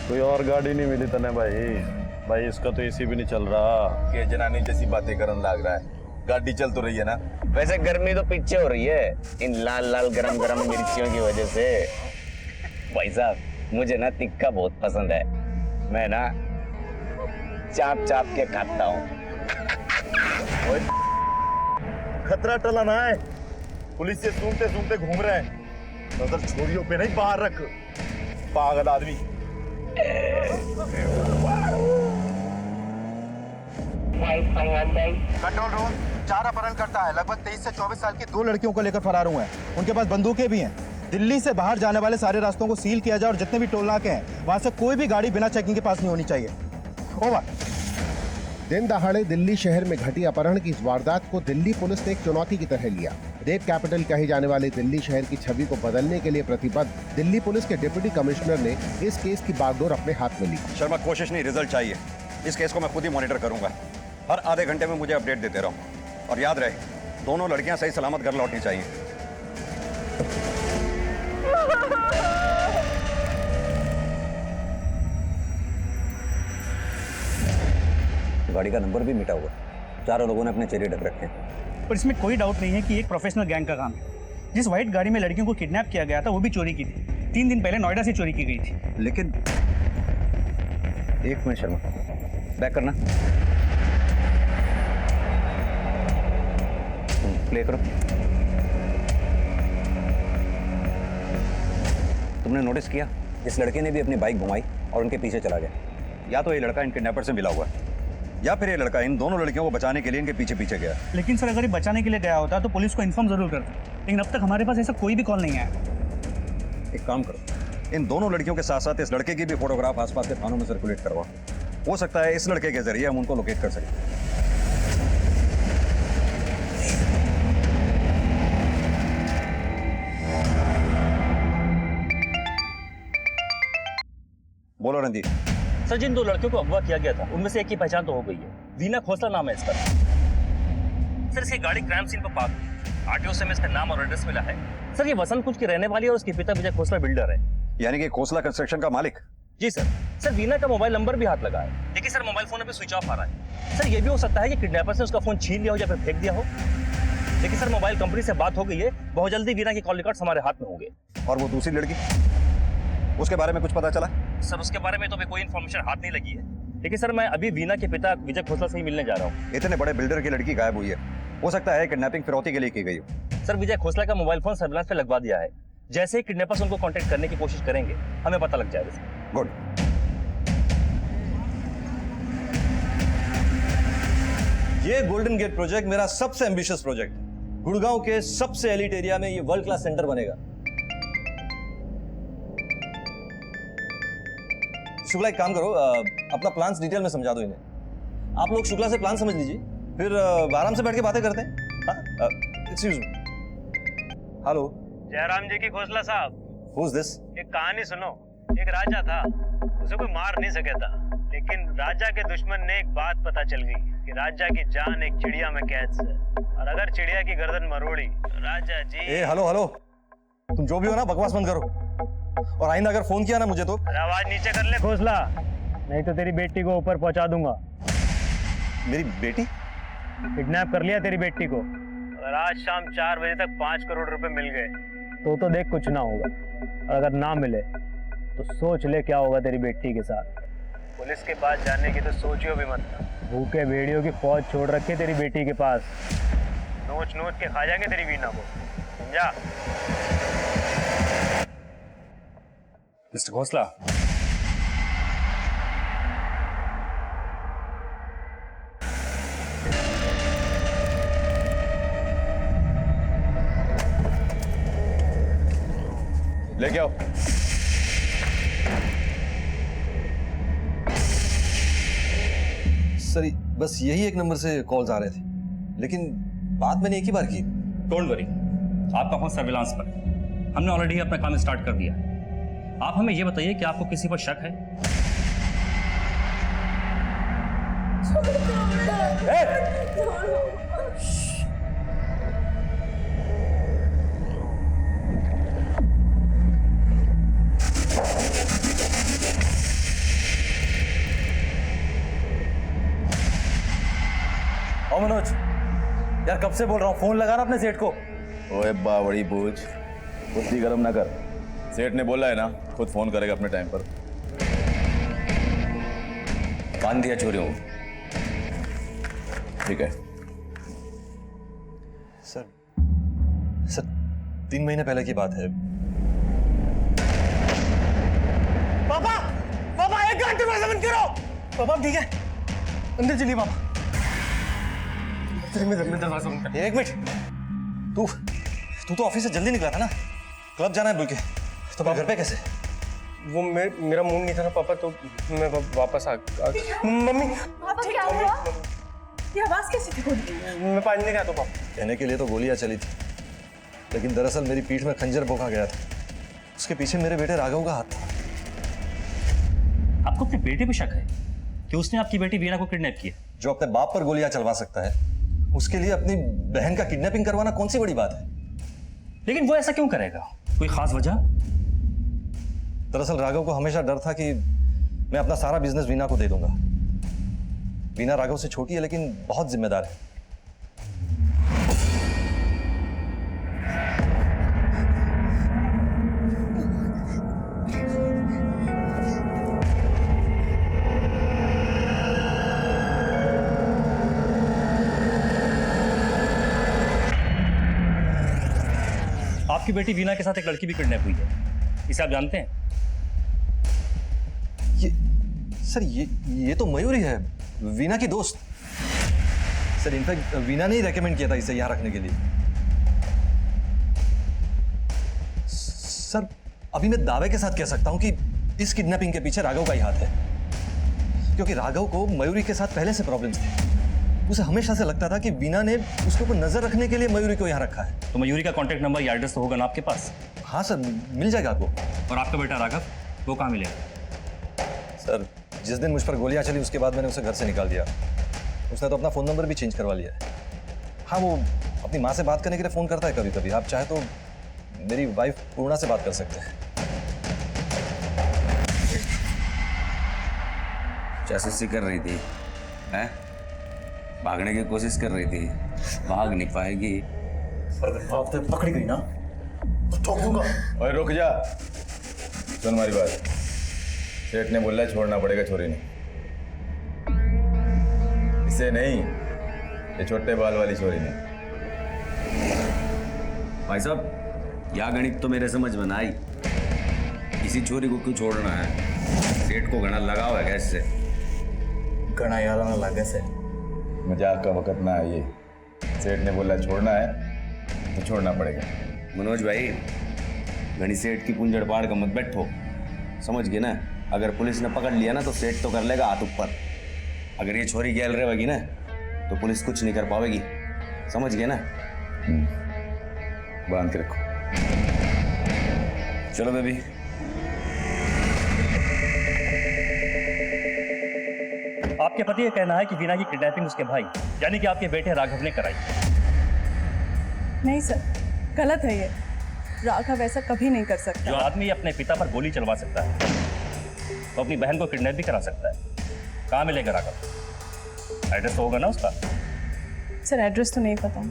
कोई और गाड़ी नहीं मिली तने भाई? भाई इसका तो एसी भी नहीं चल रहा। के जनानी जैसी बातें करने लग रहा है। गाड़ी चल तो रही है ना? वैसे गर्मी तो पीछे हो रही है इन लाल लाल गरम गरम मिर्चियों की वजह से। भाई साहब मुझे ना तिक्का बहुत पसंद है, मैं ना चाप चाप के खाता हूँ। खतरा टला ना है, पुलिस से सूंघते सूंघते घूम रहे हैं। नजर छोरियों पे नहीं बाहर रख, पागल आदमी। कंट्रोल रूम, 4 अपहरणकर्ता है, लगभग 23 से 24 साल की 2 लड़कियों को लेकर फरार हुए हैं। उनके पास बंदूकें भी हैं। दिल्ली से बाहर जाने वाले सारे रास्तों को सील किया जाए और जितने भी टोल नाके हैं वहां से कोई भी गाड़ी बिना चेकिंग के पास नहीं होनी चाहिए। ओवर। दिन दहाड़े दिल्ली शहर में घटी अपहरण की इस वारदात को दिल्ली पुलिस ने एक चुनौती की तरह लिया। रेप कैपिटल कही जाने वाले दिल्ली शहर की छवि को बदलने के लिए प्रतिबद्ध दिल्ली पुलिस के डिप्टी कमिश्नर ने इस केस की बागडोर अपने हाथ में ली। शर्मा, कोशिश नहीं, रिजल्ट चाहिए। इस केस को मैं खुद ही मॉनिटर करूंगा। हर आधे घंटे में मुझे अपडेट देते रहो। और याद रहे, दोनों लड़कियां सही सलामत घर लौटनी चाहिए। गाड़ी का नंबर भी मिटा हुआ है। चारों लोगों ने अपने चेहरे ढक रखे हैं। पर इसमें कोई डाउट नहीं है कि एक प्रोफेशनल गैंग का काम है। जिस व्हाइट गाड़ी में लड़कियों को किडनैप किया गया था वो भी चोरी की थी। 3 दिन पहले नोएडा से चोरी की गई थी। लेकिन एक मिनट शर्मा, बैक करना, प्ले करो। तुमने नोटिस किया, इस लड़के ने भी अपनी बाइक घुमाई और उनके पीछे चला गया। या तो ये लड़का इन किडनैपर से मिला हुआ है, या फिर ये लड़का इन दोनों लड़कियों को बचाने के लिए इनके पीछे पीछे गया। लेकिन सर अगर ये बचाने के लिए गया होता तो पुलिस को इन्फॉर्म जरूर करता, लेकिन अब तक हमारे पास ऐसा कोई भी कॉल नहीं आया। एक काम करो, इन दोनों लड़कियों के साथ साथ इस लड़के की भी फोटोग्राफ आसपास के थानों में सर्कुलेट करवाओ। हो सकता है इस लड़के के जरिए हम उनको लोकेट कर सकें। बोलो रंजीत। सर, जिन 2 लड़कियों को अगवा किया गया था उनमें से एक की पहचान तो हो गई है। वीना खोसला नाम है इसका। सर, इसकी गाड़ी क्राइम सीन पर पार्क है। आरटीओ से हमें इसका नाम और एड्रेस मिला है। सर, ये वसंत कुंज की रहने वाली है और उसके पिता विजय खोसला बिल्डर है। यानी कि खोसला कंस्ट्रक्शन का मालिक? जी सर। सर, वीना का मोबाइल नंबर भी हाथ लगा है, लेकिन सर मोबाइल फोन अभी स्विच ऑफ आ रहा है। सर, ये भी हो सकता है कि किडनैपर्स ने उसका फोन छीन लिया हो या फिर फेंक दिया हो। लेकिन सर मोबाइल कंपनी से बात हो गई है, बहुत जल्दी वीना के कॉल रिकॉर्ड्स हमारे हाथ में होंगे। और वो दूसरी लड़की, उसके बारे में कुछ पता चला? सर, उसके बारे में तो अभी कोई इन्फॉर्मेशन हाथ नहीं लगी है, लेकिन सर मैं अभी वीना के पिता विजय खोसला से ही मिलने जा रहा हूँ। इतने बड़े बिल्डर की लड़की गायब हुई है, हो सकता है किडनैपिंग फिरौती के लिए की गई हो। सर, विजय खोसला का मोबाइल फोन सर्विलांस पे लगवा दिया है। जैसे ही किडनैपर्स उनको कांटेक्ट करने की कोशिश करेंगे हमें पता लग जाएगा सर। गुड। ये गोल्डन गेट प्रोजेक्ट मेरा सबसे एम्बिशियस प्रोजेक्ट है। गुड़गांव के सबसे एलिट एरिया में ये वर्ल्ड क्लास सेंटर बनेगा। शुक्ला, एक काम करो, अपना प्लान्स डिटेल में समझा दो इन्हें। आप लोग शुक्ला से प्लान समझ लीजिए, फिर आराम से बैठ के बातें करते हैं। Excuse me. हेलो, जयराम जी की खोसला साहब। Who is this? एक कहानी सुनो। एक राजा था, उसे कोई मार नहीं सका था, लेकिन राजा के दुश्मन ने एक बात पता चल गई कि राजा की जान एक चिड़िया में कैद है, और अगर चिड़िया की गर्दन मरोड़ी तो राजा जी। हेलो हेलो, तुम जो भी हो ना बकवास बंद करो, और आइंदा अगर फोन किया ना मुझे तो आवाज नीचे कर ले खोसला, नहीं तो तेरी बेटी को ऊपर पहुंचा दूंगा। मेरी बेटी? किडनैप कर लिया तेरी बेटी को। अगर आज शाम 4 बजे तक 5 करोड़ रुपए मिल गए तो देख कुछ ना होगा, और अगर ना मिले तो सोच ले क्या होगा तेरी बेटी के साथ। पुलिस के पास जाने की तो सोचियो भी मत। भूखे भेड़ियों की फौज छोड़ रखी तेरी बेटी के पास, नोच नोच के खा जाएंगे तेरी वीना को, समझा? मिस्टर खोसला, लेके आओ। सर, बस यही एक नंबर से कॉल्स आ रहे थे, लेकिन बात मैंने एक ही बार की। डोंट वरी, आपका फोन सर्विलांस पर है। हमने ऑलरेडी अपना काम स्टार्ट कर दिया है। आप हमें ये बताइए कि आपको किसी पर शक है? मनोज, यार कब से बोल रहा हूँ, फोन लगा ना अपने सेठ को। ओए बावड़ी बूझ, बुद्धि गरम ना कर। सेठ ने बोला है ना, खुद फोन करेगा अपने टाइम पर। बांध दिया चोरियों को। ठीक है। सर 3 महीने पहले की बात है। पापा पापा, एक घंटे में बंद करो। पापा ठीक है, अंदर चलिए पापा। दरवाजा बंद कर। एक मिनट, तू तो ऑफिस से जल्दी निकला था ना, क्लब जाना है बोल के, तो घर पे कैसे? वो मेरा मूड नहीं था ना पापा, तो मैं वापस आ मम्मी पापा क्या हुआ? ये आवाज कैसी थी? मैं पानी नहीं गया तो पापा। कहने के लिए तो गोलियां चली थी, लेकिन दरअसल मेरी पीठ में खंजर भोंका गया था। उसके पीछे मेरे बेटे राघव का हाथ था। आपको अपने बेटे पे शक है कि उसने आपकी बेटी वीना को किडनैप किया? जो अपने बाप पर गोलियां चलवा सकता है, उसके लिए अपनी बहन का किडनैपिंग करवाना कौन सी बड़ी बात है? लेकिन वो ऐसा क्यों करेगा? कोई खास वजह? दरअसल राघव को हमेशा डर था कि मैं अपना सारा बिजनेस वीना को दे दूंगा। वीना राघव से छोटी है, लेकिन बहुत जिम्मेदार है। आपकी बेटी वीना के साथ एक लड़की भी किडनैप हुई है, इसे आप जानते हैं? ये तो मयूरी है, वीना की दोस्त। सर इनफैक्ट वीना ने ही रेकमेंड किया था इसे यहाँ रखने के लिए। सर अभी मैं दावे के साथ कह सकता हूँ कि इस किडनैपिंग के पीछे राघव का ही हाथ है, क्योंकि राघव को मयूरी के साथ पहले से प्रॉब्लम्स थे। उसे हमेशा से लगता था कि वीना ने उसके ऊपर नजर रखने के लिए मयूरी को यहाँ रखा है। तो मयूरी का कॉन्टैक्ट नंबर या एड्रेस तो होगा ना आपके पास? हाँ सर, मिल जाएगा आपको। और आपका बेटा राघव, वो कहाँ मिलेगा? सर जिस दिन मुझ पर गोलियां चली, उसके बाद मैंने उसे घर से निकाल दिया। उसने तो अपना फ़ोन नंबर भी चेंज करवा लिया है। हाँ, वो अपनी माँ से बात करने के लिए फ़ोन करता है कभी कभी। आप चाहे तो मेरी वाइफ पूर्णा से बात कर सकते हैं। जासूसी कर रही थी, हैं? भागने की कोशिश कर रही थी, भाग नहीं पाएगी। पकड़ी गई ना तो ठोक दूंगा। ओए रुक जा, सुन हमारी बात। सेठ ने बोला छोड़ना पड़ेगा छोरी ने, इसे नहीं, ये छोटे बाल वाली छोरी ने। भाई साहब, यह गणित तो मेरे समझ में ना आई। किसी छोरी को क्यों छोड़ना है? सेठ को घना लगाव है कैसे? घना यार ना लगे से मजाक का वक्त ना है ये। सेठ ने बोला छोड़ना है तो छोड़ना पड़ेगा। मनोज भाई, घनी सेठ की कुंजड़ पाड़ का मत बैठो, समझ गए ना? अगर पुलिस ने पकड़ लिया ना तो सेठ तो कर लेगा हाथ ऊपर। अगर ये छोरी गैल रहेगी ना तो पुलिस कुछ नहीं कर पाएगी, समझ गए ना? बांध के रखो। चलो बेबी। आपके पति का कहना है कि वीना की किडनैपिंग उसके भाई यानी कि आपके बेटे राघव ने कराई। नहीं सर, गलत है ये। राघव ऐसा कभी नहीं कर सकता। जो आदमी अपने पिता पर गोली चलवा सकता है तो अपनी बहन को किडनैप भी करा सकता है। कहाँ मिलेगा राघव? एड्रेस तो होगा ना उसका? सर एड्रेस तो नहीं पता,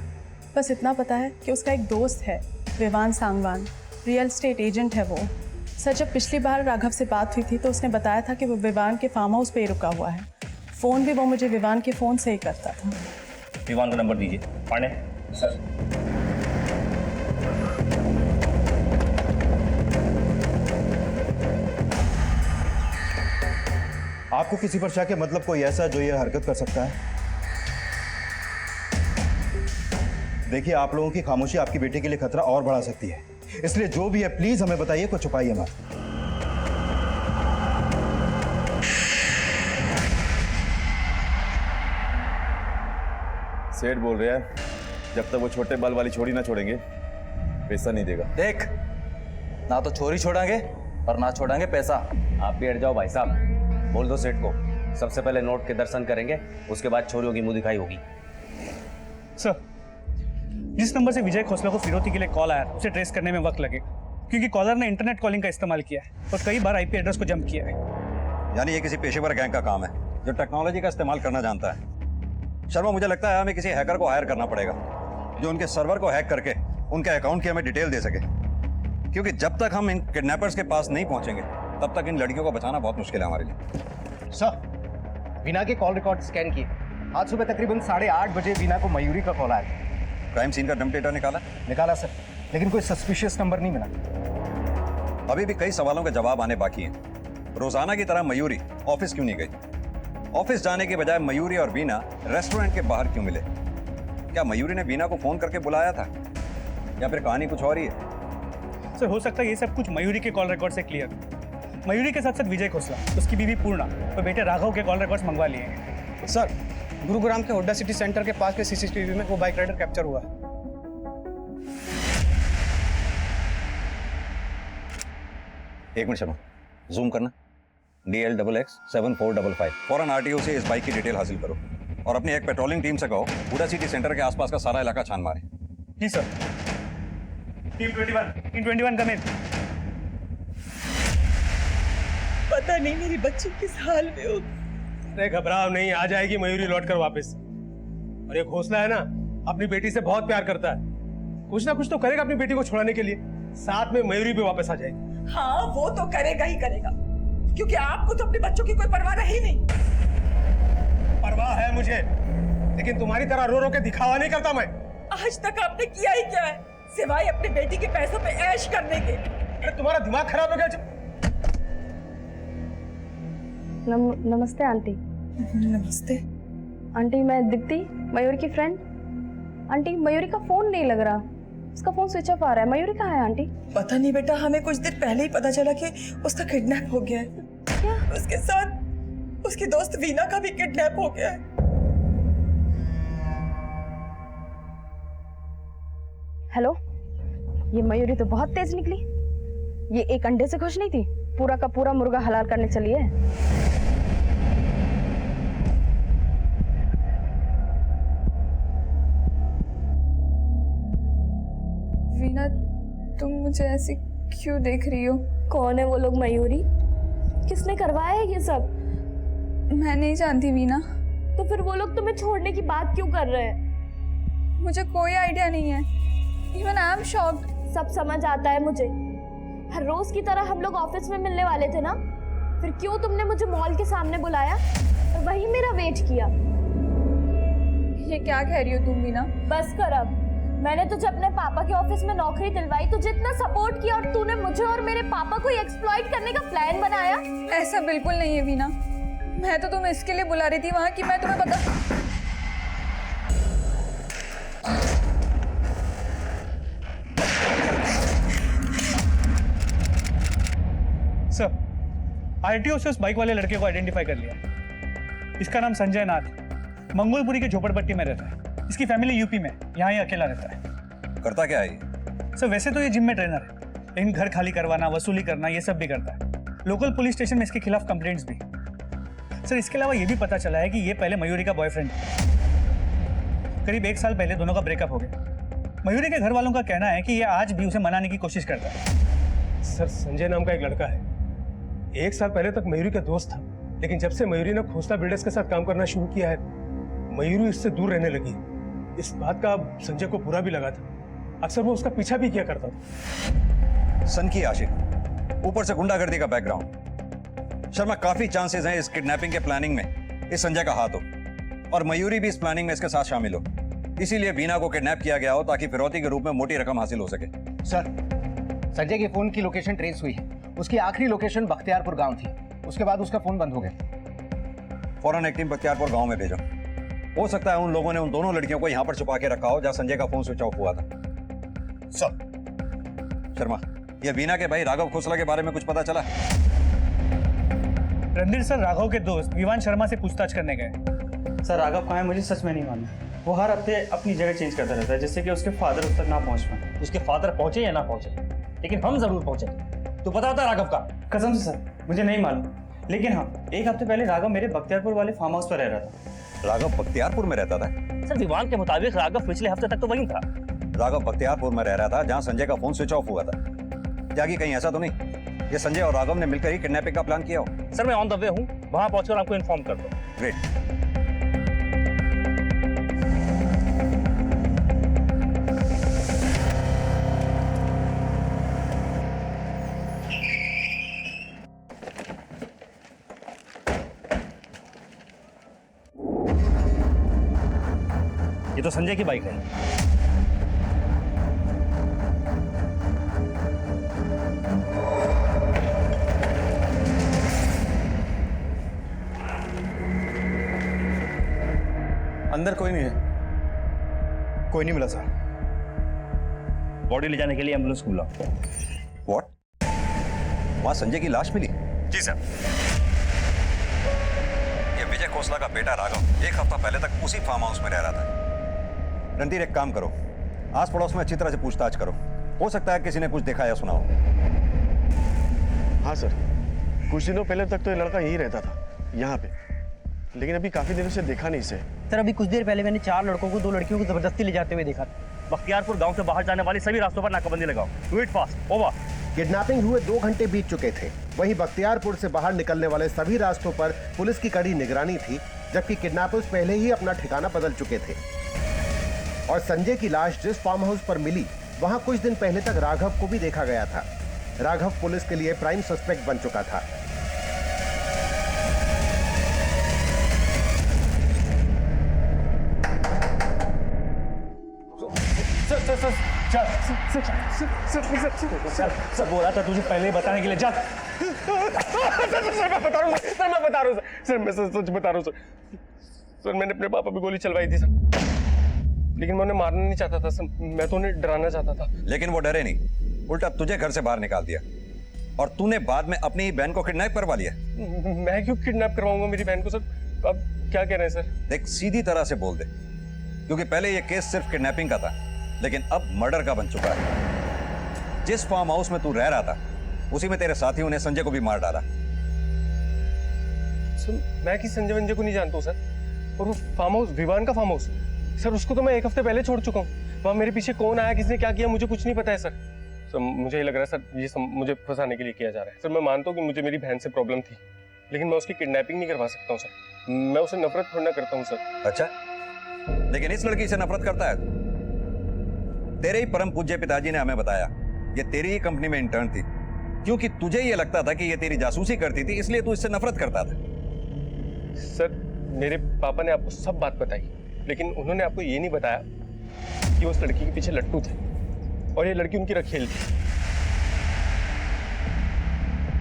बस इतना पता है कि उसका एक दोस्त है Vivaan Sangwan, real estate agent है वो। सर जब पिछली बार राघव से बात हुई थी तो उसने बताया था कि वो विवान के फार्म हाउस पे ही रुका हुआ है। फ़ोन भी वो मुझे विवान के फ़ोन से ही करता था। विवान का नंबर दीजिए। पांडे सर। आपको किसी पर शक है? मतलब कोई ऐसा जो ये हरकत कर सकता है? देखिए, आप लोगों की खामोशी आपकी बेटी के लिए खतरा और बढ़ा सकती है, इसलिए जो भी है प्लीज हमें बताइए, कुछ छुपाइए मत। सेठ बोल रहा है जब तक वो छोटे बाल वाली छोड़ी ना छोड़ेंगे पैसा नहीं देगा। देख, ना तो छोरी छोड़ांगे और ना छोड़ांगे पैसा। आप भी हट जाओ भाई साहब, बोल दो सेठ को सबसे पहले नोट के दर्शन करेंगे, उसके बाद छोरियों की मुंह दिखाई होगी। सर, जिस नंबर से विजय खोसला को फिरौती के लिए कॉल आया उसे ट्रेस करने में वक्त लगेगा, क्योंकि कॉलर ने इंटरनेट कॉलिंग का इस्तेमाल किया है और कई बार आईपी एड्रेस को जंप किया है। यानी ये किसी पेशेवर गैंग का काम है जो टेक्नोलॉजी का इस्तेमाल करना जानता है। शर्मा, मुझे लगता है हमें किसी हैकर को हायर करना पड़ेगा जो उनके सर्वर को हैक करके उनके अकाउंट की हमें डिटेल दे सके, क्योंकि जब तक हम इन किडनैपर्स के पास नहीं पहुंचेंगे तब तक इन लड़कियों को बचाना बहुत मुश्किल है हमारे लिए। सर, वीना के कॉल रिकॉर्ड स्कैन किए। आज सुबह तकरीबन 8:30 बजे वीना को मयूरी का कॉल आया था। क्राइम सीन का डंप डेटा निकाला सर, लेकिन कोई सस्पिशियस नंबर नहीं मिला। अभी भी कई सवालों के जवाब आने बाकी हैं। रोजाना की तरह मयूरी ऑफिस क्यों नहीं गई? ऑफिस जाने के बजाय मयूरी और वीना रेस्टोरेंट के बाहर क्यों मिले? क्या मयूरी ने वीना को फोन करके बुलाया था, या फिर कहानी कुछ और ही है? सर हो सकता है ये सब कुछ मयूरी के कॉल रिकॉर्ड से क्लियर। मयूरी के साथ साथ विजय खोसला, उसकी बीवी पूर्णा और बेटे राघव के कॉल रिकॉर्ड्स मंगवा लिए हैं। सर, गुरुग्राम के हुड्डा सिटी सेंटर के पास के सीसीटीवी में वो बाइक राइडर कैप्चर हुआ है। एक मिनट शर्मा, जूम करना। DL XX 7455। फौरन RTO से इस बाइक की डिटेल हासिल करो और अपनी एक पेट्रोलिंग टीम से कहो हुड्डा सिटी सेंटर के आसपास का सारा इलाका छान मारे। जी सर। टीम 21 कम इन। पता नहीं मेरी बच्ची किस हाल में हो। अरे घबराओ नहीं, आ जाएगी मयूरी लौट कर वापस। और ये घोसला है ना, अपनी बेटी से बहुत प्यार करता है। कुछ ना कुछ तो करेगा अपनी बेटी को छुड़ाने के लिए। साथ में मयूरी भी वापस आ जाएगी। हाँ, वो तो करेगा ही करेगा, क्योंकि आपको तो अपने बच्चों की कोई परवाह रही नहीं। परवाह है मुझे, लेकिन तुम्हारी तरह रो रो के दिखावा नहीं करता मैं। आज तक आपने किया ही क्या है, सिवाय अपनी बेटी के पैसों पे ऐश करने के। अरे तुम्हारा दिमाग खराब हो गया। नमस्ते आंटी। नमस्ते आंटी, मैं दीप्ति, मयूरी की फ्रेंड। आंटी, मयूरी का फोन नहीं लग रहा, उसका फोन स्विच ऑफ आ रहा है। मयूरी कहाँ है आंटी? पता नहीं बेटा, हमें कुछ दिन पहले ही पता चला कि उसका किडनैप हो गया है। क्या? उसके साथ उसकी दोस्त वीना का भी किडनैप हो गया है। हेलो, ये मयूरी तो बहुत तेज निकली। ये एक अंडे से खुश नहीं थी, पूरा का पूरा मुर्गा हलाल करने चली है। वीना, तुम मुझे ऐसे क्यों देख रही हो? कौन है वो लोग? मयूरी? किसने करवाया है ये सब? मैं नहीं जानती वीना। तो फिर वो लोग तुम्हें छोड़ने की बात क्यों कर रहे हैं? मुझे कोई आइडिया नहीं है। Even I am shocked. सब समझ आता है मुझे। हर रोज की तरह हम लोग ऑफिस में मिलने वाले थे ना, फिर क्यों तुमने मुझे मॉल के सामने बुलाया और वहीं मेरा वेट किया? ये क्या कह रही हो तुम वीना? बस कर अब। मैंने तुझे अपने पापा के ऑफिस में नौकरी दिलवाई, तुझे इतना सपोर्ट किया और तूने मुझे और मेरे पापा को एक्सप्लॉइट करने का प्लान बनाया। ऐसा बिल्कुल नहीं है वीना। मैं तो तुम्हें इसके लिए बुला रही थी वहां कि मैं तुम्हें बता। सर, RTO से उस बाइक वाले लड़के को आइडेंटिफाई कर लिया। इसका नाम संजय नाथ, मंगोलपुरी के झोपड़पट्टी में रहता है। इसकी फैमिली यूपी में, यहाँ ही अकेला रहता है। करता क्या है ये? सर वैसे तो ये जिम में ट्रेनर है, लेकिन घर खाली करवाना, वसूली करना, ये सब भी करता है। लोकल पुलिस स्टेशन में इसके खिलाफ कंप्लेंट्स भी। सर इसके अलावा ये भी पता चला है कि ये पहले मयूरी का बॉयफ्रेंड है। करीब 1 साल पहले दोनों का ब्रेकअप हो गया। मयूरी के घर वालों का कहना है कि ये आज भी उसे मनाने की कोशिश करता है। सर, संजय नाम का एक लड़का है, 1 साल पहले तक मयूरी का दोस्त था, लेकिन जब से मयूरी ने खोसला बिल्डर्स के साथ काम करना शुरू किया है, मयूरी इससे दूर रहने लगी। इस बात का संजय को बुरा भी लगा था। अक्सर वो उसका पीछा भी किया करता था। सन की आशिक, ऊपर से गुंडागर्दी का बैकग्राउंड। शर्मा, काफी चांसेस हैं इस किडनैपिंग के प्लानिंग में इस संजय का हाथ हो और मयूरी भी इस प्लानिंग में इसके साथ शामिल हो। इसीलिए वीना को किडनैप किया गया हो ताकि फिरौती के रूप में मोटी रकम हासिल हो सके। सर, संजय के फोन की लोकेशन ट्रेस हुई है। उसकी आखिरी लोकेशन बख्तियारपुर गांव थी, उसके बाद उसका फोन बंद हो गया। फौरन एक टीम बख्तियारपुर गांव में भेजो। हो सकता है उन लोगों ने उन दोनों लड़कियों को यहां पर छुपा के रखा हो जहां संजय का फोन स्विच ऑफ हुआ था। सर। शर्मा, ये वीना के भाई राघव खोसला के बारे में कुछ पता चला? रणधीर सर राघव के दोस्त विवान शर्मा से पूछताछ करने गए। सर राघव कहाँ है मुझे सच में नहीं मालूम। वो हर हफ्ते अपनी जगह चेंज करता रहता है, जिससे कि उसके फादर उस तक ना पहुंच पाए। उसके फादर पहुंचे या ना पहुंचे, लेकिन हम जरूर पहुंचे। तो पता होता राघव का? कसम से सर मुझे नहीं मालूम, लेकिन हाँ 1 हफ्ते पहले राघव मेरे बख्तियारपुर वाले फार्म हाउस पर रह रहा था। राघव बख्तियारपुर में रहता था? सर विवान के मुताबिक राघव पिछले हफ्ते तक तो वहीं था। राघव बख्तियारपुर में रह रहा था जहां संजय का फोन स्विच ऑफ हुआ था। त्यागी, कहीं ऐसा तो नहीं ये संजय और राघव ने मिलकर ही किडनैपिंग का प्लान किया हो? सर मैं ऑन द वे हूँ, वहां पहुंचकर आपको इन्फॉर्म कर दूँ। ग्रेट। तो संजय की बाइक है। अंदर कोई नहीं है, कोई नहीं मिला सर। बॉडी ले जाने के लिए एम्बुलेंस को बुलाओ। व्हाट? वहां संजय की लाश मिली? जी सर। ये विजय खोसला का बेटा राघव 1 हफ्ता पहले तक उसी फार्म हाउस में रह रहा था। रणधीर, एक काम करो, आस पड़ोस में अच्छी तरह से पूछताछ करो, हो सकता है किसी ने कुछ देखा या सुना हो। हाँ सर, कुछ दिनों पहले तक तो ये लड़का यहीं रहता था, यहाँ पे, लेकिन अभी काफी दिनों से देखा नहीं इसे। सर अभी कुछ देर पहले मैंने 4 लड़कों को 2 लड़कियों को जबरदस्ती ले जाते हुए देखा। बख्तियारपुर गांव से बाहर जाने वाले सभी रास्तों पर नाकाबंदी लगाओ। Do it fast. Over. Kidnapping हुए 2 घंटे बीत चुके थे। वहीं बख्तियारपुर से बाहर निकलने वाले सभी रास्तों पर पुलिस की कड़ी निगरानी थी, जबकि किडनैपर्स पहले ही अपना ठिकाना बदल चुके थे। और संजय की लाश जिस फार्म हाउस पर मिली, वहां कुछ दिन पहले तक राघव को भी देखा गया था। राघव पुलिस के लिए प्राइम सस्पेक्ट बन चुका था। सर बोला था तुझे पहले ही बताने के लिए। जा। सर मैं बता रहा हूँ सर, मैं सच बता रहा हूँ सर, मैंने अपने पापा पे गोली चलवाई थी सर, लेकिन मैं उन्हें मारना नहीं चाहता था सर, मैं तो उन्हें डराना चाहता था। लेकिन वो डरे नहीं, उल्टा तुझे घर से बाहर निकाल दिया और तूने बाद में अपनी बहन को किडनैप करवा लिया। मैं क्यों किडनैप करवाऊंगा मेरी बहन को सर? आप क्या कह रहे हैं सर? देख, सीधी तरह से बोल दे, क्योंकि पहले ये केस सिर्फ किडनैपिंग का था, लेकिन अब मर्डर का बन चुका है। जिस फार्म हाउस में तू रह रहा था, उसी में तेरे साथियों ने संजय को भी मार डाला। सर मैं किसी संजय वंजय को नहीं जानता हूँ सर, और वो फार्म हाउस विवान का फार्म हाउस सर, उसको तो मैं 1 हफ्ते पहले छोड़ चुका हूँ। वहाँ मेरे पीछे कौन आया, किसने क्या किया, मुझे कुछ नहीं पता है सर। सर मुझे ये लग रहा है सर, ये मुझे फंसाने के लिए किया जा रहा है सर। मैं मानता हूँ कि मुझे मेरी बहन से प्रॉब्लम थी, लेकिन मैं उसकी किडनैपिंग नहीं करवा सकता हूँ सर। मैं उसे नफरत थोड़ा करता हूँ सर। अच्छा, लेकिन इस लड़की से नफरत करता है? तेरे ही परम पूज्य पिताजी ने हमें बताया ये तेरी ही कंपनी में इंटर्न थी, क्योंकि तुझे ये लगता था कि ये तेरी जासूसी करती थी, इसलिए तू इससे नफरत करता था। सर मेरे पापा ने आपको सब बात बताई, लेकिन उन्होंने आपको ये नहीं बताया कि उस लड़की के पीछे लट्टू थे और ये लड़की उनकी रखेल थी।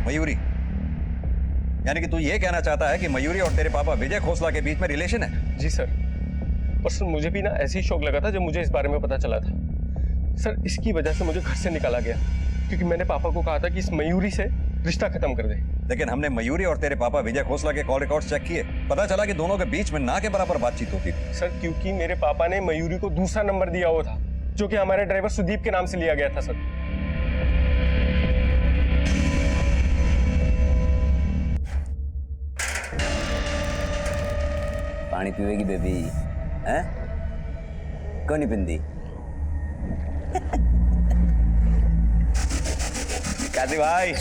मयूरी, यानी कि तू ये कहना चाहता है कि मयूरी और तेरे पापा विजय खोसला के बीच में रिलेशन है? जी सर, और सर मुझे भी ना ऐसे ही शौक लगा था जब मुझे इस बारे में पता चला था सर। इसकी वजह से मुझे घर से निकाला गया, क्योंकि मैंने पापा को कहा था कि इस मयूरी से रिश्ता खत्म कर दे। लेकिन हमने मयूरी और तेरे पापा विजय खोसला के कॉल रिकॉर्ड्स चेक किए, पता चला कि दोनों के बीच में ना के बराबर बातचीत होती थी। सर क्योंकि मेरे पापा ने मयूरी को दूसरा नंबर दिया हुआ था, जो कि हमारे ड्राइवर सुदीप के नाम से लिया गया था सर। पानी पीवेगी बेबी? हैं? क्यों नहीं पिंदी? काशी भाई,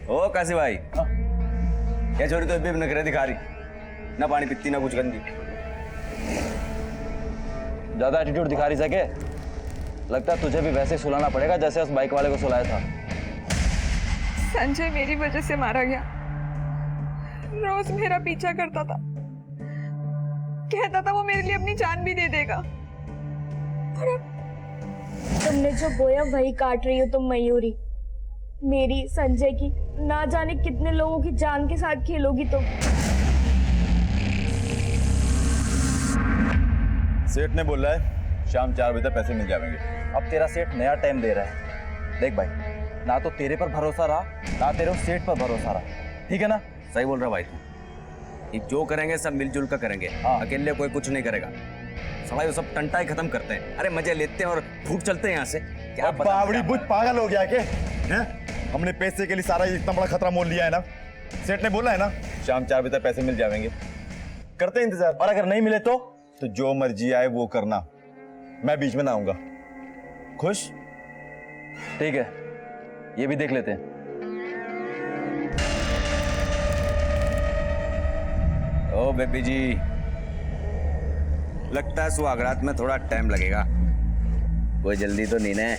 ओ काशी भाई, क्या छोरी तो अभी नखरे दिखा रही, ना पानी पीती ना कुछ गंदी। ज्यादा एटीट्यूड दिखा रही सके? लगता है तुझे भी वैसे ही सुलाना पड़ेगा जैसे उस बाइक वाले को सुलाया था। संजय मेरी वजह से मारा गया, रोज मेरा पीछा करता था, कहता था वो मेरे लिए अपनी जान भी दे देगा। तुमने जो बोया वही काट रही हो तुम मयूरी। मेरी, संजय की, ना जाने कितने लोगों की जान के साथ खेलोगी तुम। सेठ ने बोला है शाम 4 बजे तक पैसे मिल जाएंगे। अब तेरा सेठ नया टाइम दे रहा है। देख भाई, ना तो तेरे पर भरोसा रहा, ना तेरे उस सेठ पर भरोसा रहा, ठीक है ना? सही बोल रहा भाई तू। ये जो करेंगे सब मिलजुल कर करेंगे, अकेले कोई कुछ नहीं करेगा। सवाई वो सब टंटा ही खत्म करते हैं, अरे मजे लेते हैं और फूट चलते हैं यहाँ से। क्या बावड़ी बुझ पागल हो गया के? हमने पैसे के लिए सारा इतना बड़ा खतरा मोल लिया है ना। सेठ ने बोला है ना शाम 4 बजे तक पैसे मिल जाएंगे, करते इंतजार। और अगर नहीं मिले तो जो मर्जी आए वो करना, मैं बीच में ना आऊंगा। खुश? ठीक है, ये भी देख लेते हैं। ओ बेबी जी, लगता है सुहागरात में थोड़ा टाइम लगेगा, कोई जल्दी तो नहीं है?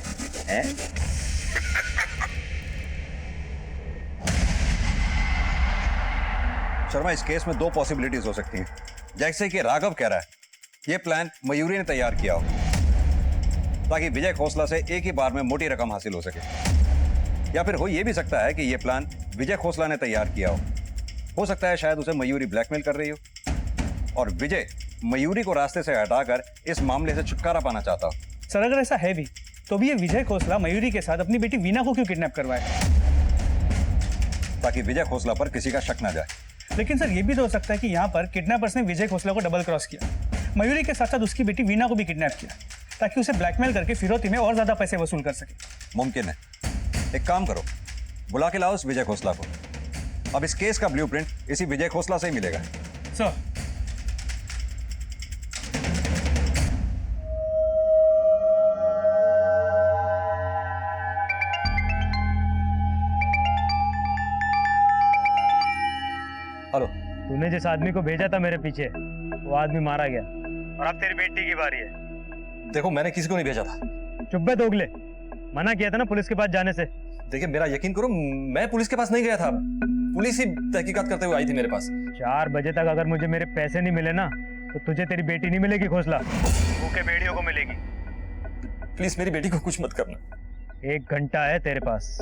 शर्मा, इस केस में 2 पॉसिबिलिटीज हो सकती हैं। जैसे कि राघव कह रहा है, यह प्लान मयूरी ने तैयार किया हो ताकि विजय खोसला से एक ही बार में मोटी रकम हासिल हो सके। या फिर हो यह भी सकता है कि यह प्लान विजय खोसला ने तैयार किया हो सकता है शायद उसे मयूरी ब्लैकमेल कर रही हो और विजय मयूरी को रास्ते से हटाकर इस मामले से छुटकारा पाना चाहता हो। सर अगर ऐसा है भी तो भी ये विजय खोसला मयूरी के साथ अपनी बेटी वीना को क्यों किडनैप करवाया? ताकि विजय खोसला पर किसी का शक ना जाए। लेकिन सर ये भी तो हो सकता है कि यहाँ पर किडनैपर्स ने विजय खोसला को डबल क्रॉस किया, मयूरी के साथ साथ उसकी बेटी वीना को भी किडनैप किया ताकि उसे ब्लैकमेल करके फिरौती में और ज्यादा पैसे वसूल कर सके। मुमकिन है। एक काम करो, बुला के लाओ उस विजय खोसला को। अब इस केस का ब्लूप्रिंट इसी विजय खोसला से ही मिलेगा। Sir hello. तूने जिस आदमी को भेजा था मेरे पीछे, वो आदमी मारा गया और अब तेरी बेटी की बारी है। देखो मैंने किसी को नहीं भेजा था। चुप बे दोगले, मना किया था ना पुलिस के पास जाने से। देखिए मेरा यकीन करो, मैं पुलिस के पास नहीं गया था, पुलिस ही तहकीकात करते हुए आई थी मेरे पास। 4 बजे तक अगर मुझे मेरे पैसे नहीं मिले ना तो तुझे तेरी बेटी नहीं मिलेगी खोसला, भूखे भेड़ियों को मिलेगी। प्लीज मेरी बेटी को कुछ मत करना। 1 घंटा है तेरे पास।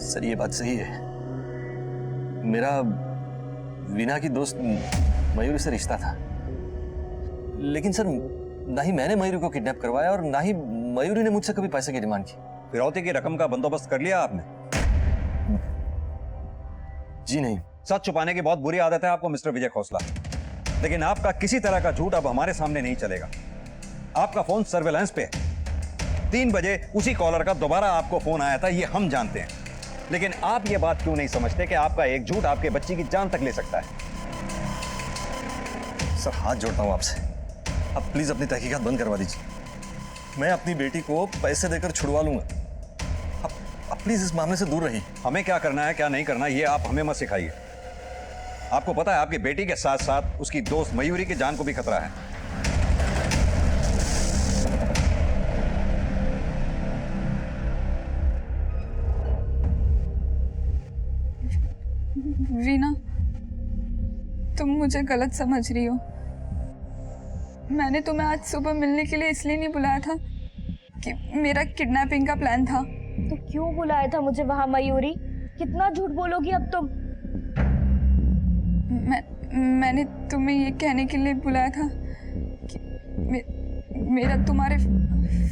सर ये बात सही है, मेरा वीना की दोस्त मयूरी से रिश्ता था, लेकिन सर ना ही मैंने मयूरी को किडनैप करवाया और ना ही मयूरी ने मुझसे कभी पैसे की डिमांड की। फिरौती की रकम का बंदोबस्त कर लिया आपने? जी नहीं। सच छुपाने की बहुत बुरी आदत है आपको मिस्टर विजय खोसला, लेकिन आपका किसी तरह का झूठ अब हमारे सामने नहीं चलेगा। आपका फोन सर्वेलेंस पे है। 3 बजे उसी कॉलर का दोबारा आपको फोन आया था, ये हम जानते हैं, लेकिन आप ये बात क्यों नहीं समझते कि आपका एक झूठ आपके बच्ची की जान तक ले सकता है। सर हाथ जोड़ता हूं आपसे, आप प्लीज अपनी तहकीकात बंद करवा दीजिए। मैं अपनी बेटी को पैसे देकर छुड़वा लूंगा। आप प्लीज इस मामले से दूर रहिए। हमें क्या करना है क्या नहीं करना ये आप हमें मत सिखाइए। आपको पता है आपकी बेटी के साथ साथ उसकी दोस्त मयूरी की जान को भी खतरा है। वीना, तुम मुझे गलत समझ रही हो। मैंने तुम्हें आज सुबह मिलने के लिए इसलिए नहीं बुलाया था कि मेरा किडनैपिंग का प्लान था। तो क्यों बुलाया था मुझे वहां मयूरी? कितना झूठ बोलोगी अब तुम? मैंने तुम्हें ये कहने के लिए बुलाया था कि मेरा तुम्हारे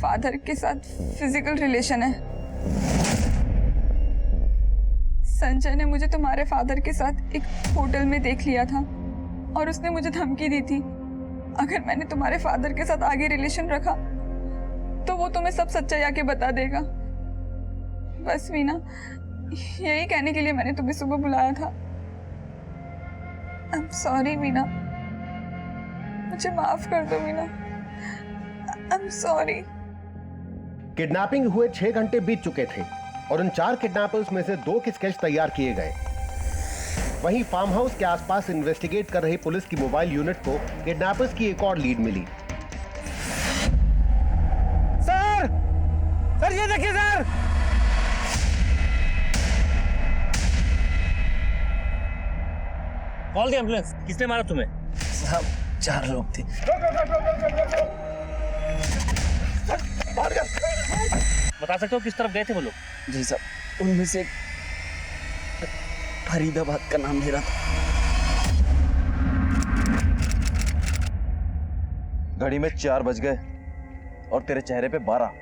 फादर के साथ फिजिकल रिलेशन है। संजय ने मुझे तुम्हारे फादर के साथ एक होटल में देख लिया था और उसने मुझे धमकी दी थी अगर मैंने तुम्हारे फादर के साथ आगे रिलेशन रखा तो वो तुम्हें सब सच्चाई आके बता देगा। बस वीना, यही कहने के लिए मैंने तुम्हें सुबह बुलाया था। आई एम सॉरी वीना, मुझे माफ कर दो Veena, I am sorry. Kidnapping हुए 6 घंटे बीत चुके थे और उन 4 किडनैपर्स में से 2 के स्केच तैयार किए गए। वहीं फार्म हाउस के आसपास इन्वेस्टिगेट कर रही पुलिस की मोबाइल यूनिट को किडनैपर्स की एक और लीड मिली। सर ये देखिए सर, कॉल दी एम्बुलेंस। किसने मारा तुम्हें? साहब 4 लोग थे। बता सकते हो किस तरफ गए थे वो लोग? जी साहब, उनमें से फरीदाबाद का नाम ले रहा था। घड़ी में 4 बज गए और तेरे चेहरे पे 12।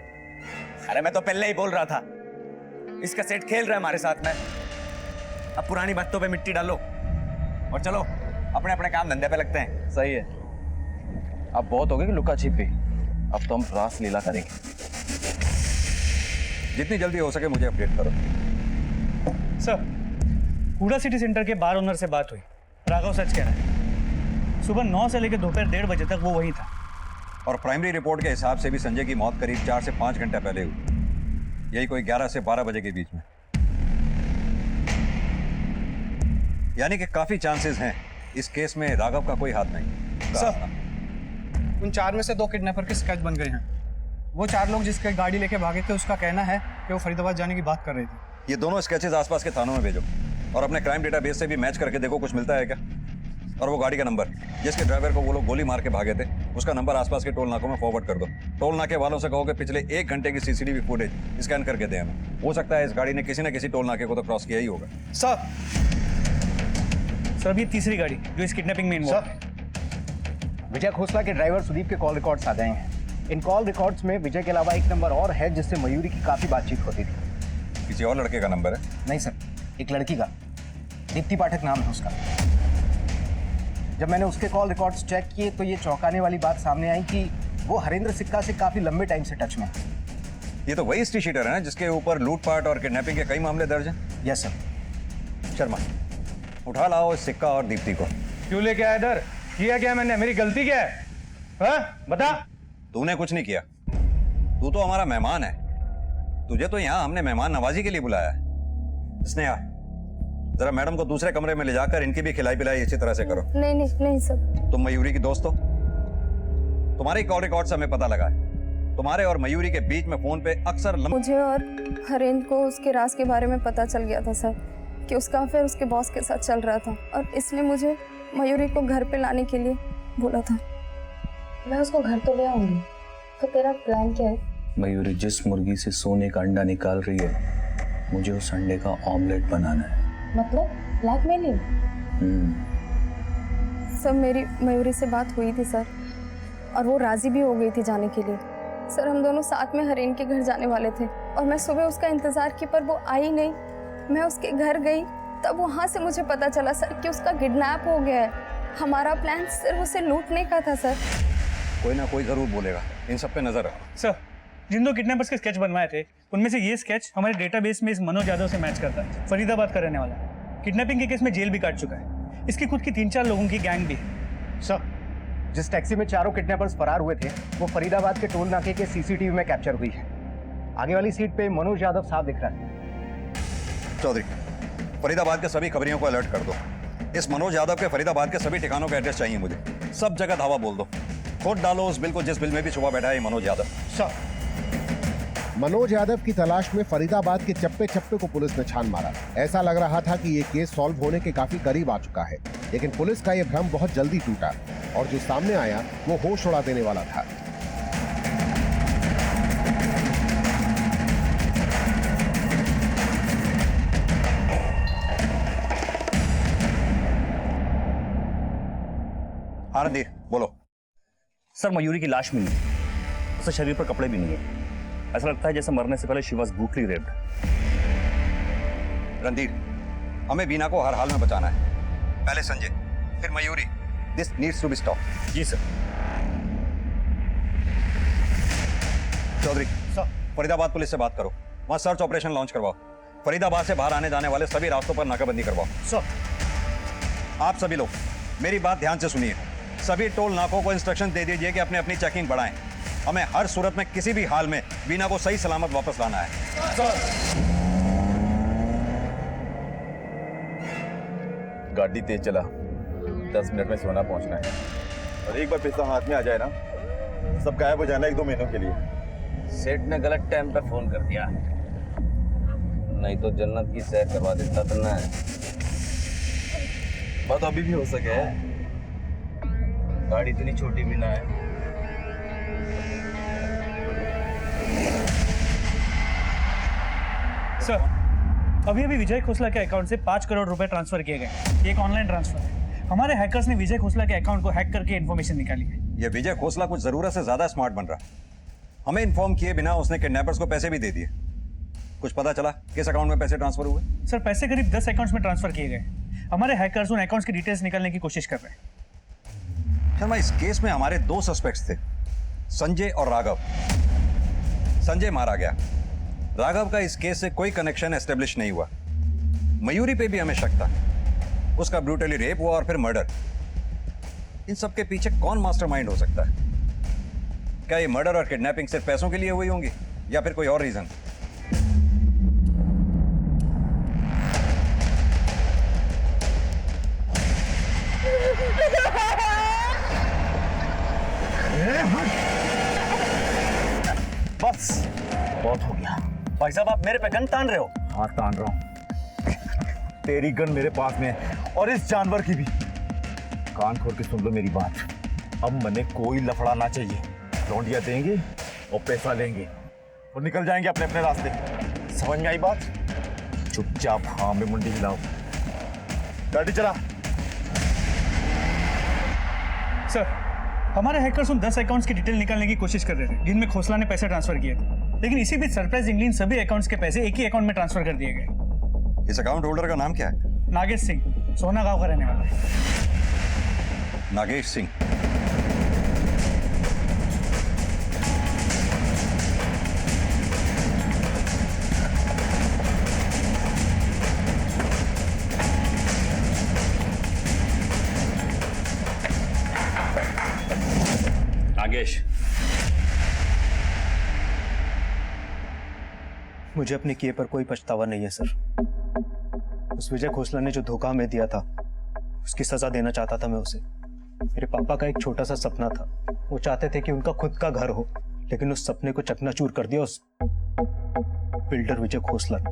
अरे मैं तो पहले ही बोल रहा था, इसका सेट खेल रहा है हमारे साथ में। अब पुरानी बातों पे मिट्टी डालो और चलो अपने अपने काम धंधे पे लगते हैं। सही है, अब बहुत हो गई कि लुका छिपी, अब तो हम रास लीला करेंगे। जितनी जल्दी हो सके मुझे अपडेट करो। सर, हुडा सिटी सेंटर के बार ओनर से बात हुई। राघव सच कह रहा है, सुबह 9 से लेकर दोपहर 1:30 बजे तक वो वहीं था। और प्राइमरी रिपोर्ट के हिसाब से भी संजय की मौत करीब 4 से 5 घंटे पहले हुई, यही कोई 11 से 12 बजे के बीच में। यानी कि काफी चांसेस हैं इस केस में राघव का कोई हाथ नहीं। सर, उन 4 में से 2 किडनैपर के स्केच बन गए हैं। वो 4 लोग जिसके गाड़ी लेके भागे थे उसका कहना है कि वो फरीदाबाद जाने की बात कर रहे थे। ये दोनों स्केचेस आसपास के थानों में भेजो और अपने क्राइम डेटाबेस से भी मैच करके देखो कुछ मिलता है क्या। और वो गाड़ी का नंबर जिसके ड्राइवर को वो लोग गोली मार के भागे थे उसका नंबर आसपास के टोल नाकों में फॉरवर्ड कर दो। टोल नाके वालों से कहो कि पिछले 1 घंटे की सीसीटीवी फुटेज स्कैन करके दें हमें। हो सकता है इस गाड़ी ने किसी न किसी टोल नाके को तो क्रॉस किया ही होगा। सर ये तीसरी गाड़ी जो इस किडनैपिंग में इन्वॉल्व है। विजय खोसला के ड्राइवर सुदीप के कॉल रिकॉर्ड्स आ गए हैं। इन कॉल रिकॉर्ड्स में विजय के अलावा एक नंबर और है जिससे मयूरी की काफी बातचीत होती थी। किसी और लड़के का नंबर है? नहीं सर, एक लड़की का, दीप्ति पाठक नाम है उसका। जब मैंने उसके कॉल रिकॉर्ड्स चेक किए तो ये चौंकाने वाली बात सामने आई कि वो हरेंद्र सिक्का से काफी लंबे टाइम से टच में है। ये तो वही हिस्ट्री शीटर है ना जिसके ऊपर लूटपाट और किडनैपिंग के कई मामले दर्ज हैं? Yes sir. शर्मा, उठा लाओ इस सिक्का और दीप्ति को। क्यों लेके आया इधर? किया क्या मैंने? मेरी गलती क्या है? बता। तूने कुछ नहीं किया, तू तो हमारा मेहमान है। तुझे तो यहाँ हमने मेहमान नवाजी के लिए बुलाया है। स्नेहा, जरा मैडम को दूसरे कमरे में ले जाकर इनकी भी खिलाई पिलाई अच्छी तरह से करो। नहीं नहीं नहीं सर। तुम मयूरी की दोस्त हो? तुम्हारी कॉल रिकॉर्ड से हमें पता लगा है तुम्हारे और मयूरी के बीच में फोन पे अक्सर मुझे और हरेंद्र को उसके राज के बारे में पता चल गया था सर, कि उसका अफेयर उसके बॉस के साथ चल रहा था और इसने मुझे मयूरी को घर पे लाने के लिए बोला था। मैं उसको घर तो ले आऊंगी, तो तेरा प्लान क्या है? मयूरी जिस मुर्गी से सोने का अंडा निकाल रही है मुझे उस अंडे का ऑमलेट बनाना है। मतलब ब्लैकमेलिंग? सर मेरी मयूरी से बात हुई थी सर, और वो राजी भी हो गई थी जाने के लिए। सर हम दोनों साथ में हरेन के घर जाने वाले थे और मैं सुबह उसका इंतजार की पर वो आई नहीं। मैं उसके घर गई तब वहाँ से मुझे पता चला सर कि उसका किडनैप हो गया है। हमारा प्लान सिर्फ उसे लूटने का था सर। कोई ना कोई जरूर बोलेगा, इन सब पे नजर रखो। सर जिन 2 किडनैपर्स के स्केच बनवाए थे उनमें से ये स्केच हमारे डेटाबेस में इस मनोज यादव से मैच करता है। फरीदाबाद का रहने वाला है, किडनैपिंग के केस में जेल भी काट चुका है। इसकी खुद की 3-4 लोगों की गैंग भी है। सर जिस टैक्सी में चारों किडनैपर्स फरार हुए थे वो फरीदाबाद के टोल नाके के सीसीटीवी में कैप्चर हुई है। आगे वाली सीट पे मनोज यादव साफ दिख रहा है। चौधरी, फरीदाबाद के सभी खबरियों को अलर्ट कर दो। इस मनोज यादव के फरीदाबाद के सभी ठिकानों का एड्रेस चाहिए मुझे। सब जगह धावा बोल दो। खोद डालो उस बिल को जिस बिल में भी छुपा बैठा है मनोज यादव। सर मनोज यादव की तलाश में फरीदाबाद के चप्पे चप्पे को पुलिस ने छान मारा। ऐसा लग रहा था कि ये केस सॉल्व होने के काफी करीब आ चुका है, लेकिन पुलिस का ये भ्रम बहुत जल्दी टूटा और जो सामने आया वो होश उड़ा देने वाला था। रणधीर बोलो। सर मयूरी की लाश मिली, उसके शरीर पर कपड़े भी नहीं है। ऐसा लगता है जैसे मरने से पहले she was brutally raped. Randhir, हमें बीना को हर हाल में बचाना है। पहले संजय, फिर Mayuri. This needs to be stop. जी सर। चौधरी, फरीदाबाद पुलिस से बात करो, वहां सर्च ऑपरेशन लॉन्च करवाओ। फरीदाबाद से बाहर आने जाने वाले सभी रास्तों पर नाकाबंदी करवाओ। सर आप सभी लोग मेरी बात ध्यान से सुनिए। सभी टोल नाकों को इंस्ट्रक्शन दे दीजिए कि अपनी अपनी चेकिंग बढ़ाएं। हमें हर सूरत में किसी भी हाल में बीना को सही सलामत वापस लाना है। गाड़ी तेज चला, 10 मिनट में सोना पहुंचना है और एक बार पैसा हाथ में आ जाए ना सब गायब हो जाना 1-2 महीनों के लिए। सेठ ने गलत टाइम पे फोन कर दिया, नहीं तो जन्नत की सैर करवा देता था ना। बात अभी भी हो सके, गाड़ी इतनी छोटी भी ना है। सर अभी अभी विजय खोसला के अकाउंट से 5 करोड़ रुपए ट्रांसफर किए गए। ये एक ऑनलाइन ट्रांसफर है। हमारे हैकर्स ने विजय खोसला के अकाउंट को हैक करके इन्फॉर्मेशन निकाली है। ये विजय खोसला कुछ जरूरत से ज्यादा स्मार्ट बन रहा है। हमें इन्फॉर्म किए बिना उसने किडनैपर्स को पैसे भी दे दिए। कुछ पता चला किस अकाउंट में पैसे ट्रांसफर हुए? सर पैसे करीब 10 अकाउंट्स में ट्रांसफर किए गए। हमारे हैकर्स उन अकाउंट्स की डिटेल्स निकालने की कोशिश कर रहे हैं। शर्मा, इस केस में हमारे 2 सस्पेक्ट्स थे, संजय और राघव। संजय मारा गया, राघव का इस केस से कोई कनेक्शन एस्टेब्लिश नहीं हुआ। मयूरी पे भी हमें शक था, उसका ब्रूटली रेप हुआ और फिर मर्डर। इन सब के पीछे कौन मास्टरमाइंड हो सकता है? क्या ये मर्डर और किडनैपिंग सिर्फ पैसों के लिए हुई होंगी या फिर कोई और रीजन? बस बहुत हो गया। भाई साहब आप मेरे पे गन तान रहे हो? हाँ तान रहा हूँ। तेरी गन मेरे पास में है और इस जानवर की भी। कान खोल के सुन लो मेरी बात। अब मने कोई लफड़ा ना चाहिए। लौंडिया देंगे और पैसा लेंगे और निकल जाएंगे अपने अपने रास्ते। समझ में आई बात? चुपचाप हाँ में मुंडी हिलाओ। गाड़ी चला। सर, हमारे हैकर्स उन 10 अकाउंट्स की डिटेल निकालने की कोशिश कर रहे थे जिनमें खोसला ने पैसे ट्रांसफर किए थे, लेकिन इसी बीच सरप्राइजिंगली इन सभी अकाउंट्स के पैसे एक ही अकाउंट में ट्रांसफर कर दिए गए। इस अकाउंट होल्डर का नाम क्या है? नागेश सिंह, सोना गांव का रहने वाला है। नागेश सिंह। नागेश, मुझे अपने किए पर कोई पछतावा नहीं है सर। उस विजय खोसला ने जो धोखा हमें दिया था उसकी सजा देना चाहता था मैं उसे। मेरे पापा का एक छोटा सा सपना था, वो चाहते थे कि उनका खुद का घर हो, लेकिन उस सपने को चकनाचूर कर दिया उस बिल्डर विजय खोसला ने।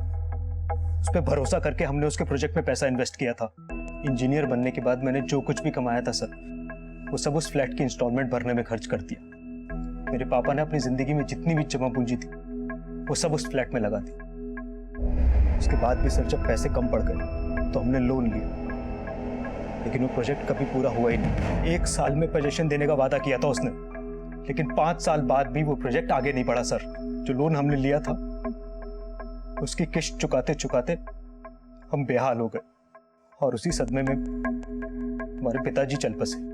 उस पर भरोसा करके हमने उसके प्रोजेक्ट में पैसा इन्वेस्ट किया था। इंजीनियर बनने के बाद मैंने जो कुछ भी कमाया था सर, वो सब उस फ्लैट की इंस्टॉलमेंट भरने में खर्च कर दिया। मेरे पापा ने अपनी जिंदगी में जितनी भी जमा पूंजी थी वो सब उस फ्लैट में लगा दी। उसके बाद भी सर जब पैसे कम पड़ गए तो हमने लोन लिया, लेकिन वो प्रोजेक्ट कभी पूरा हुआ ही नहीं। 1 साल में पोजीशन देने का वादा किया था उसने, लेकिन 5 साल बाद भी वो प्रोजेक्ट आगे नहीं बढ़ा सर। जो लोन हमने लिया था उसकी किस्त चुकाते चुकाते हम बेहाल हो गए और उसी सदमे में हमारे पिताजी चल बसे।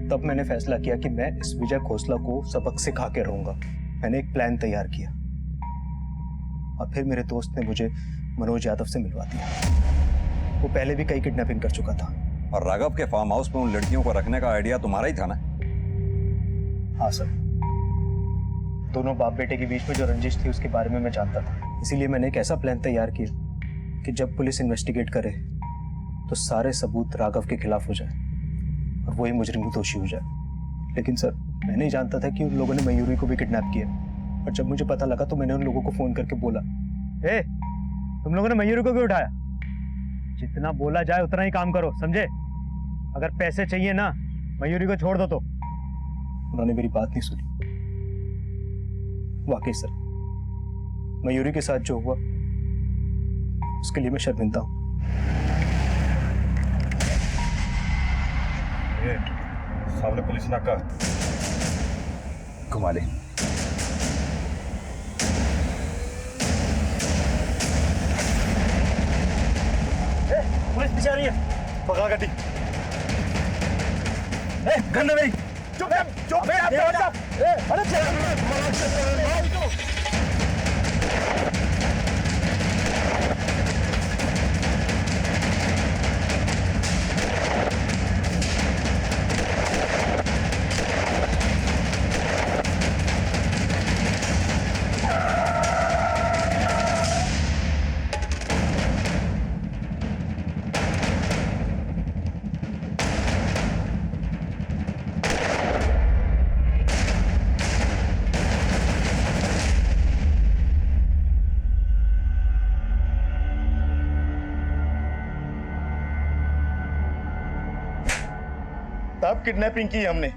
तब मैंने फैसला किया कि मैं इस विजय खोसला को सबक सिखा के रहूंगा। मैंने एक प्लान तैयार किया और फिर मेरे दोस्त ने मुझे मनोज यादव से मिलवा दिया। वो पहले भी कई किडनैपिंग कर चुका था। और राघव के फार्म हाउस में उन लड़कियों को रखने का आइडिया तुम्हारा ही था ना? हाँ सर, दोनों बाप बेटे के बीच में जो रंजिश थी उसके बारे में मैं जानता था। इसीलिए मैंने एक ऐसा प्लान तैयार किया कि जब पुलिस इन्वेस्टिगेट करे तो सारे सबूत राघव के खिलाफ हो जाए और वही मुजरिम दोषी हो जाए। लेकिन सर मैं नहीं जानता था कि उन लोगों ने मयूरी को भी किडनैप किया, और जब मुझे पता लगा तो मैंने उन लोगों को फोन करके बोला, ए, तुम लोगों ने मयूरी को क्यों उठाया? जितना बोला जाए उतना ही काम करो, समझे? अगर पैसे चाहिए ना मयूरी को छोड़ दो। तो उन्होंने मेरी बात नहीं सुनी। वाकई सर मयूरी के साथ जो हुआ उसके लिए मैं शर्मिंदा हूं। सामने पुलिस नाका, घुमा ले। पुलिस पीछे आ रही है। पकड़ा गड्डी। गन मेरी। चुप चुप। अरे तब किडनैपिंग की हमने,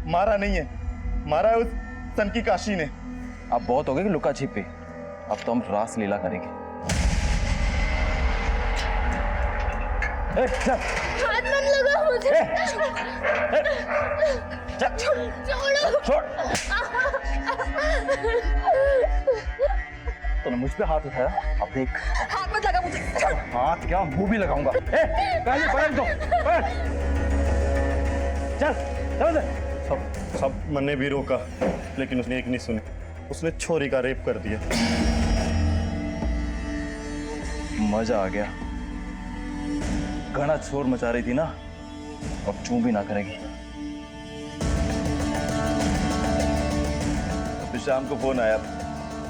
मारा नहीं है। मारा है उस सन की काशी ने। अब बहुत हो गई लुका छिपी, अब तो हम रास लीला करेंगे। हाथ मत लगा मुझे। छोड़ो। तूने मुझ पे हाथ उठाया, अब देख। हाथ मत लगा मुझे। हाथ क्या, मुंह भी लगाऊंगा। पहले पलट दो। चल चल। सब मैंने भी रोका, लेकिन उसने एक नहीं सुनी। उसने छोरी का रेप कर दिया। मजा आ गया। घना शोर मचा रही थी ना, अब चूं भी ना करेगी। तो शाम को फोन आया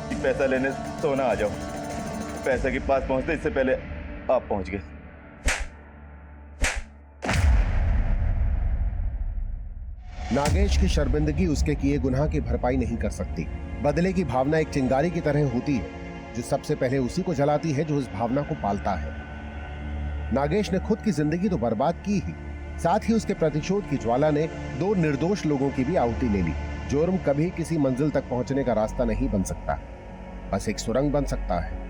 कि पैसा लेने सोना आ जाओ। पैसे के पास पहुंचते इससे पहले आप पहुंच गए। नागेश की शर्मिंदगी उसके किए गुनाह की भरपाई नहीं कर सकती। बदले की भावना एक चिंगारी की तरह होती है जो सबसे पहले उसी को जलाती है जो उस भावना को पालता है। नागेश ने खुद की जिंदगी तो बर्बाद की ही, साथ ही उसके प्रतिशोध की ज्वाला ने 2 निर्दोष लोगों की भी आहुति ले ली। जुर्म कभी किसी मंजिल तक पहुंचने का रास्ता नहीं बन सकता, बस एक सुरंग बन सकता है।